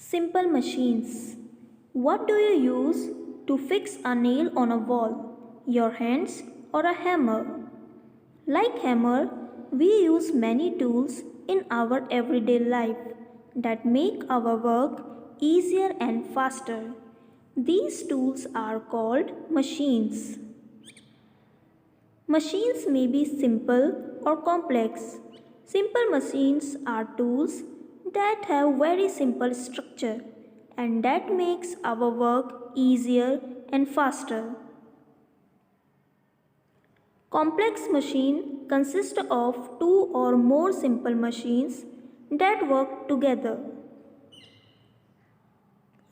Simple machines. What do you use to fix a nail on a wall? Your hands or a hammer? Like hammer, we use many tools in our everyday life that make our work easier and faster. These tools are called machines. Machines may be simple or complex. Simple machines are tools that have very simple structure and that makes our work easier and faster. Complex machine consist of two or more simple machines that work together.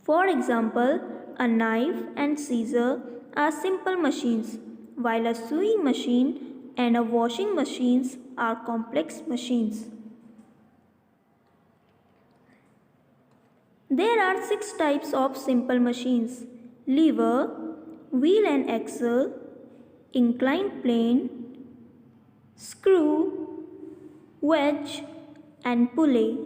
For example, a knife and scissor are simple machines, while a sewing machine and a washing machine are complex machines. There are 6 types of simple machines: lever, wheel and axle, inclined plane, screw, wedge and pulley.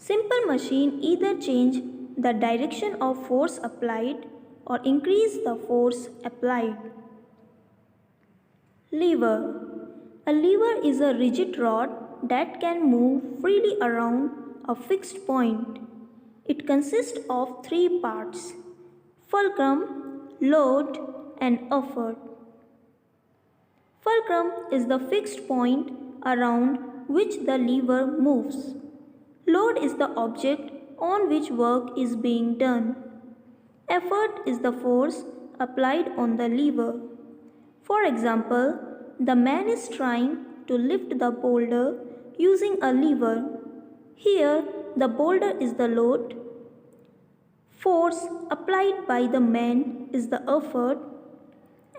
Simple machine either change the direction of force applied or increase the force applied. Lever. A lever is a rigid rod that can move freely around a fixed point. It consists of 3 parts: fulcrum, load and effort. Fulcrum is the fixed point around which the lever moves. Load is the object on which work is being done. Effort is the force applied on the lever. For example, the man is trying to lift the boulder using a lever. Here, the boulder is the load. Force applied by the man is the effort,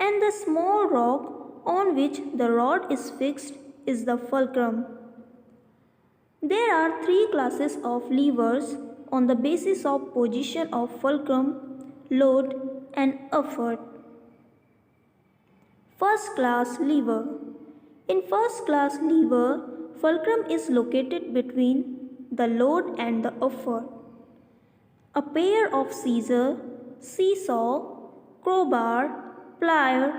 and the small rock on which the rod is fixed is the fulcrum. There are 3 classes of levers on the basis of position of fulcrum, load and effort. First class lever. In first class lever, fulcrum is located between the load and the effort. A pair of scissors, seesaw, crowbar, plier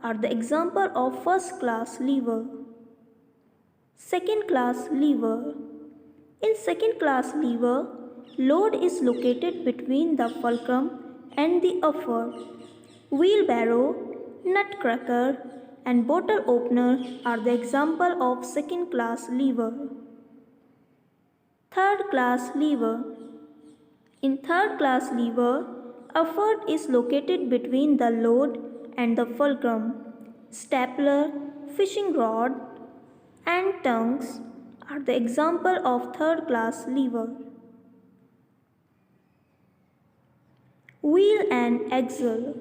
are the example of first class lever. Second class lever. In second class lever, load is located between the fulcrum and the effort. Wheelbarrow, nutcracker and bottle opener are the example of second class lever. Third class lever. In third class lever, effort is located between the load and the fulcrum. Stapler, fishing rod and tongues are the example of third class lever. Wheel and axle.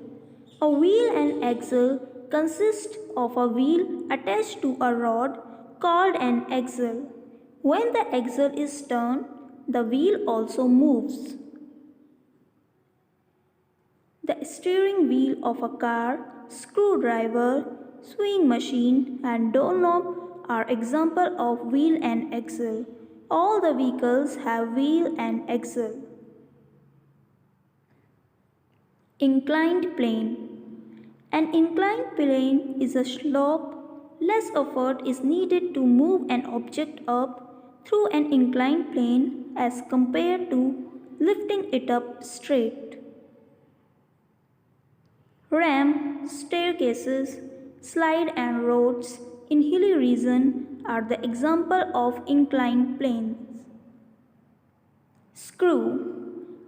A wheel and axle consist of a wheel attached to a rod called an axle. When the axle is turned, the wheel also moves. The steering wheel of a car, screwdriver, sewing machine and doorknob are examples of wheel and axle. All the vehicles have wheel and axle. Inclined plane. An inclined plane is a slope. Less effort is needed to move an object up through an inclined plane as compared to lifting it up straight. Ramp, staircases, slide and roads in hilly region are the example of inclined planes. Screw.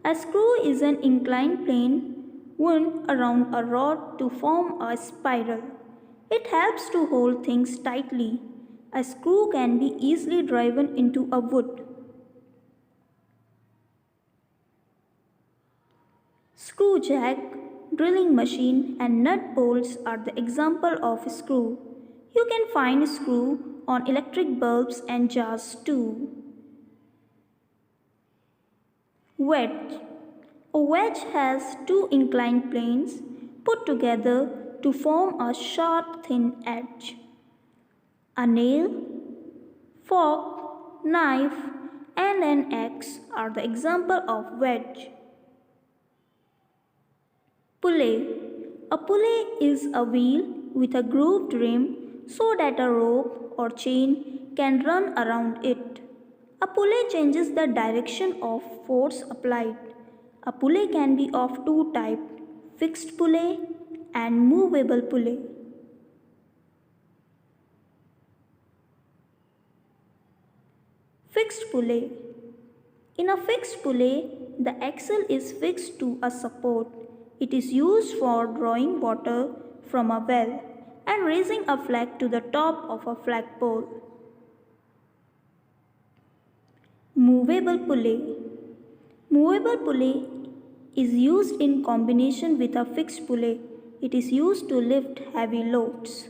A screw is an inclined plane wound around a rod to form a spiral. It helps to hold things tightly. A screw can be easily driven into a wood. Screw jack, drilling machine and nut bolts are the example of screw. You can find screw on electric bulbs and jars too. Wedge. A wedge has 2 inclined planes put together to form a sharp thin edge. A nail, fork, knife and an X are the example of wedge. Pulley. A pulley is a wheel with a grooved rim so that a rope or chain can run around it. A pulley changes the direction of force applied. A pulley can be of two types, fixed pulley and movable pulley. Fixed pulley. In a fixed pulley, the axle is fixed to a support. It is used for drawing water from a well and raising a flag to the top of a flagpole. Movable pulley. Movable pulley is used in combination with a fixed pulley. It is used to lift heavy loads.